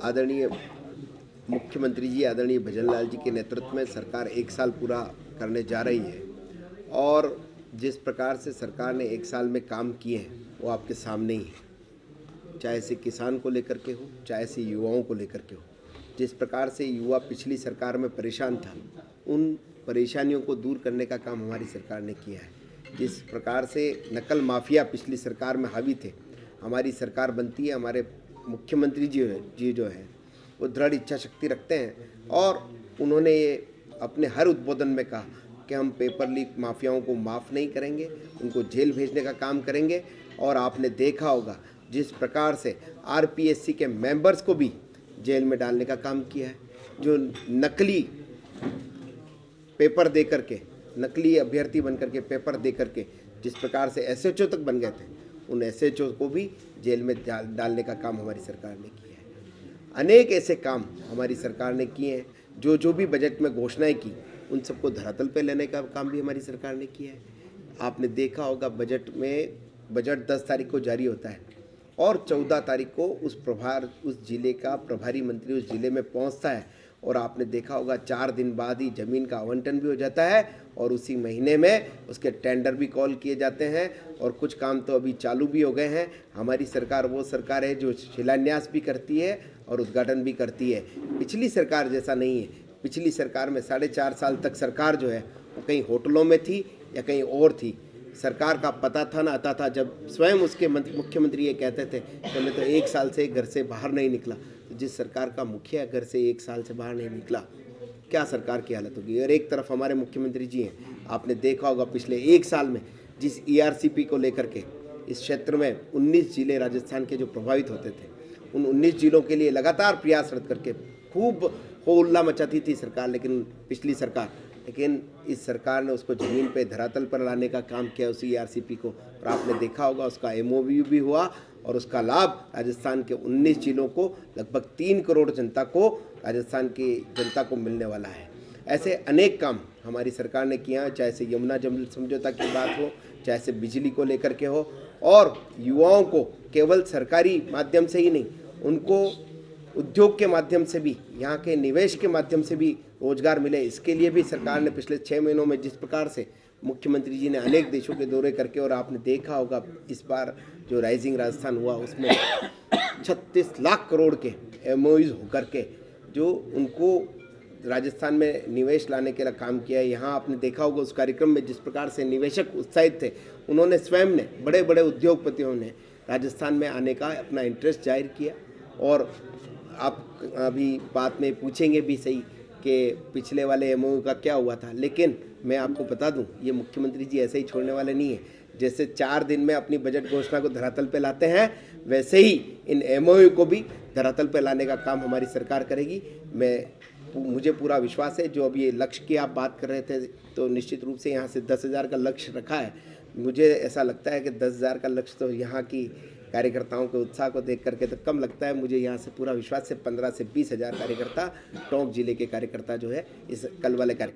आदरणीय मुख्यमंत्री जी आदरणीय भजनलाल जी के नेतृत्व में सरकार 1 साल पूरा करने जा रही है और जिस प्रकार से सरकार ने 1 साल में काम किए हैं वो आपके सामने ही है। चाहे से किसान को लेकर के हो, चाहे से युवाओं को लेकर के हो। जिस प्रकार से युवा पिछली सरकार में परेशान था, उन परेशानियों को दूर करने का काम हमारी सरकार ने किया है। जिस प्रकार से नकल माफिया पिछली सरकार में हावी थे, हमारी सरकार बनती है, हमारे मुख्यमंत्री जी जो है वो दृढ़ इच्छा शक्ति रखते हैं और उन्होंने ये अपने हर उद्बोधन में कहा कि हम पेपर लीक माफियाओं को माफ़ नहीं करेंगे, उनको जेल भेजने का काम करेंगे। और आपने देखा होगा जिस प्रकार से आरपीएससी के मेंबर्स को भी जेल में डालने का काम किया है, जो नकली पेपर दे करके, नकली अभ्यर्थी बन करके पेपर दे करके जिस प्रकार से एसएचओ तक बन गए थे, उन एसएचओ को भी जेल में डालने का काम हमारी सरकार ने किया है। अनेक ऐसे काम हमारी सरकार ने किए हैं, जो भी बजट में घोषणाएं की उन सबको धरातल पे लेने का काम भी हमारी सरकार ने किया है। आपने देखा होगा बजट 10 तारीख को जारी होता है और 14 तारीख को उस जिले का प्रभारी मंत्री उस जिले में पहुंचता है और आपने देखा होगा 4 दिन बाद ही ज़मीन का आवंटन भी हो जाता है और उसी महीने में उसके टेंडर भी कॉल किए जाते हैं और कुछ काम तो अभी चालू भी हो गए हैं। हमारी सरकार वो सरकार है जो शिलान्यास भी करती है और उद्घाटन भी करती है। पिछली सरकार जैसा नहीं है। पिछली सरकार में 4.5 साल तक सरकार जो है वो कहीं होटलों में थी या कहीं और थी। सरकार का पता था ना आता था। जब स्वयं उसके मुख्यमंत्री ये कहते थे कि मैं तो 1 साल से घर से बाहर नहीं निकला, तो जिस सरकार का मुखिया घर से 1 साल से बाहर नहीं निकला, क्या सरकार की हालत होगी। और एक तरफ हमारे मुख्यमंत्री जी हैं, आपने देखा होगा पिछले 1 साल में जिस ईआरसीपी को लेकर के इस क्षेत्र में 19 जिले राजस्थान के जो प्रभावित होते थे, उन 19 जिलों के लिए लगातार प्रयासरत करके खूब हो हल्ला मचाती थी सरकार, लेकिन इस सरकार ने उसको ज़मीन पे धरातल पर लाने का काम किया उसी ईआरसीपी को। और आपने देखा होगा उसका एमओयू भी हुआ और उसका लाभ राजस्थान के 19 जिलों को लगभग 3 करोड़ जनता को राजस्थान की जनता को मिलने वाला है। ऐसे अनेक काम हमारी सरकार ने किया, चाहे से यमुना जल समझौता की बात हो, चाहे से बिजली को लेकर के हो, और युवाओं को केवल सरकारी माध्यम से ही नहीं, उनको उद्योग के माध्यम से भी, यहाँ के निवेश के माध्यम से भी रोजगार मिले, इसके लिए भी सरकार ने पिछले 6 महीनों में जिस प्रकार से मुख्यमंत्री जी ने अनेक देशों के दौरे करके, और आपने देखा होगा इस बार जो राइजिंग राजस्थान हुआ उसमें 36 लाख करोड़ के एमओयूज होकर के जो उनको राजस्थान में निवेश लाने के लिए काम किया है। यहाँ आपने देखा होगा उस कार्यक्रम में जिस प्रकार से निवेशक उत्साहित थे, उन्होंने स्वयं ने, बड़े बड़े उद्योगपतियों ने राजस्थान में आने का अपना इंटरेस्ट जाहिर किया। और आप अभी बात में पूछेंगे भी सही कि पिछले वाले एमओयू का क्या हुआ था, लेकिन मैं आपको बता दूं ये मुख्यमंत्री जी ऐसे ही छोड़ने वाले नहीं है। जैसे 4 दिन में अपनी बजट घोषणा को धरातल पे लाते हैं, वैसे ही इन एमओयू को भी धरातल पे लाने का काम हमारी सरकार करेगी। मुझे पूरा विश्वास है। जो अभी ये लक्ष्य की आप बात कर रहे थे, तो निश्चित रूप से यहाँ से 10,000 का लक्ष्य रखा है। मुझे ऐसा लगता है कि 10,000 का लक्ष्य तो यहाँ की कार्यकर्ताओं के उत्साह को देख करके तो कम लगता है। मुझे यहाँ से पूरा विश्वास है 15 से 20,000 कार्यकर्ता, टोंक जिले के कार्यकर्ता जो है इस कल वाले कार्यक्रम